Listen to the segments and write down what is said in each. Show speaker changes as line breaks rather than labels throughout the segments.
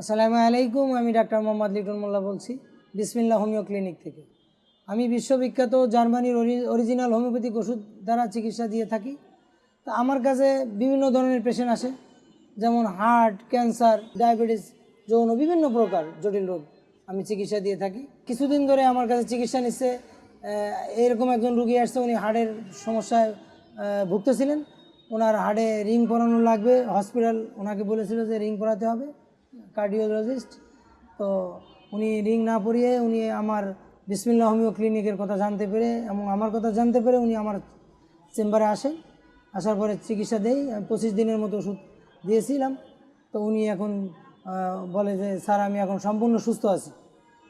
আসসালামু আলাইকুম। আমি ডাক্তার মোহাম্মদ লিটন মোল্লা বলছি বিসমিল্লাহ হোমিও ক্লিনিক থেকে। আমি বিশ্ববিখ্যাত জার্মানির অরিজিনাল হোমিওপ্যাথিক ওষুধ দ্বারা চিকিৎসা দিয়ে থাকি। তা আমার কাছে বিভিন্ন ধরনের পেশেন্ট আসে, যেমন হার্ট, ক্যান্সার, ডায়াবেটিস, যৌন বিভিন্ন প্রকার জটিল রোগ আমি চিকিৎসা দিয়ে থাকি। কিছুদিন ধরে আমার কাছে চিকিৎসা নিচ্ছে এরকম একজন রুগী আসছে, উনি হার্টের সমস্যায় ভুগতেছিলেন। ওনার হার্টে রিং পরানো লাগবে, হসপিটাল ওনাকে বলেছিল যে রিং পরাতে হবে, কার্ডিওলজিস্ট। তো উনি রিং না পরিয়ে উনি আমার বিসমিল্লাহ হোমিও ক্লিনিকের কথা জানতে পেরে এবং আমার কথা জানতে পেরে উনি আমার চেম্বারে আসেন। আসার পরে চিকিৎসা দেই, 25 দিনের মতো ওষুধ দিয়েছিলাম। তো উনি এখন বলে যে স্যার আমি এখন সম্পূর্ণ সুস্থ আছি,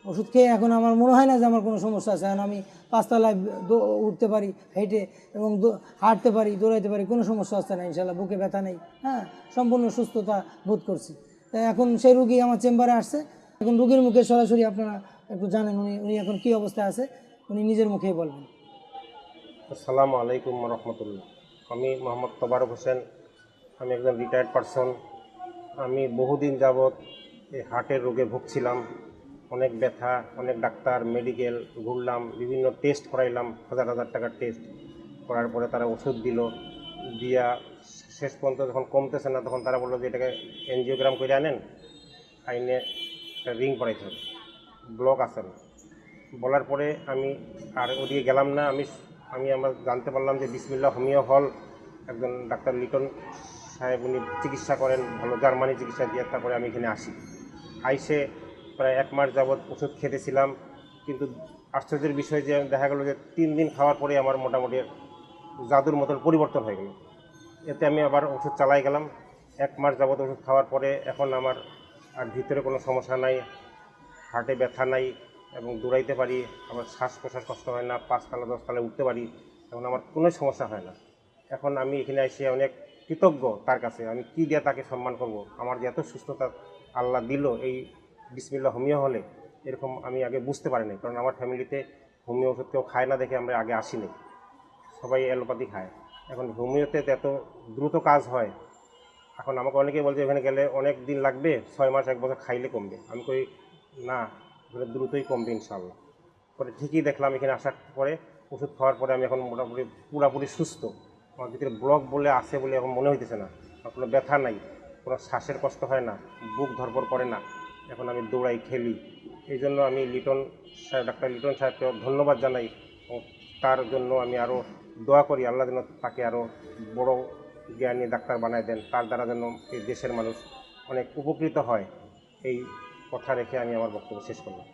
ওষুধ খেয়ে এখন আমার মনে হয় না যে আমার কোনো সমস্যা আছে। এখন আমি 5 তলায় উঠতে পারি, হেঁটে এবং হাঁটতে পারি, দৌড়াইতে পারি, কোনো সমস্যা হচ্ছে না ইনশাল্লাহ, বুকে ব্যথা নেই। হ্যাঁ, সম্পূর্ণ সুস্থতা বোধ করছি। তাই এখন সেই রুগী আমার চেম্বারে আসছে। এখন রুগীর মুখে সরাসরি আপনারা একটু জানেন উনি এখন কী অবস্থায় আছে, উনি নিজের মুখেই বলবেন।
আসসালামু আলাইকুম রহমতুল্লাহ। আমি মোহাম্মদ তোবারক হোসেন। আমি একজন রিটায়ার্ড পারসন। আমি বহুদিন যাবৎ এই হার্টের রোগে ভুগছিলাম। অনেক ব্যথা, অনেক ডাক্তার, মেডিকেল ঘুরলাম, বিভিন্ন টেস্ট করাইলাম, হাজার হাজার টাকার টেস্ট করার পরে তারা ওষুধ দিল, দিয়া শেষ পর্যন্ত যখন কমতেছে না তখন তারা বললো যে এটাকে এনজিওগ্রাম করে আনেন, আইনে একটা রিং পরাইতে হবে, ব্লক আছে না। বলার পরে আমি আর ওদিকে গেলাম না। আমি আমরা জানতে পারলাম যে বিসমিল্লাহ হোমিও হল একজন ডাক্তার লিটন সাহেব, উনি চিকিৎসা করেন ভালো, জার্মানি চিকিৎসা দিয়ে। তারপরে আমি এখানে আইসে প্রায় 1 মাস যাবৎ ওষুধ খেতেছিলাম। কিন্তু আশ্চর্যের বিষয় যে দেখা গেল যে 3 দিন খাওয়ার পরে আমার মোটামুটি জাদুর মতন পরিবর্তন হয়ে গেল। এতে আমি আবার ওষুধ চালাই গেলাম। 1 মাস যাবৎ ওষুধ খাওয়ার পরে এখন আমার আর ভিতরে কোনো সমস্যা নাই, হার্টে ব্যথা নাই এবং দৌড়াইতে পারি। আমার শ্বাস প্রশ্বাস কষ্ট হয় না, 5 তলা 10 তলায় উঠতে পারি। এখন আমার কোনো সমস্যা হয় না। এখন আমি এখানে এসে অনেক কৃতজ্ঞ তার কাছে। আমি কী দিয়ে তাকে সম্মান করব? আমার যে এত সুস্থতা আল্লাহ দিল এই বিসমিল্লাহ হোমিও হলে, এরকম আমি আগে বুঝতে পারিনি। কারণ আমার ফ্যামিলিতে হোমিও ওষুধ কেউ খায় না দেখে আমরা আগে আসিনি, সবাই অ্যালোপ্যাথি খায়। এখন হোমিওতে এত দ্রুত কাজ হয়। এখন আমাকে অনেকেই বলছে ওখানে গেলে অনেক দিন লাগবে, 6 মাস 1 বছর খাইলে কমবে। আমি কই না, ওখানে দ্রুতই কমবে ইনশাল্লাহ। পরে ঠিকই দেখলাম এখানে আসার পরে ওষুধ খাওয়ার পরে আমি এখন মোটামুটি পুরোপুরি সুস্থ। আমার ভিতরে ব্লক বলে আছে বলে এখন মনে হইতেছে না। আমার কোনো ব্যথা নাই, কোনো শ্বাসের কষ্ট হয় না, বুক ধরপড় করে না। এখন আমি দৌড়াই, খেলি। এই জন্য আমি লিটন সাহেব, ডাক্তার লিটন সাহেবকে ধন্যবাদ জানাই এবং তার জন্য আমি আরও দোয়া করি আল্লাহ যেন তাকে আরও বড় জ্ঞানী ডাক্তার বানায় দেন, তার দ্বারা যেন এই দেশের মানুষ অনেক উপকৃত হয়। এই কথা রেখে আমি আমার বক্তব্য শেষ করলাম।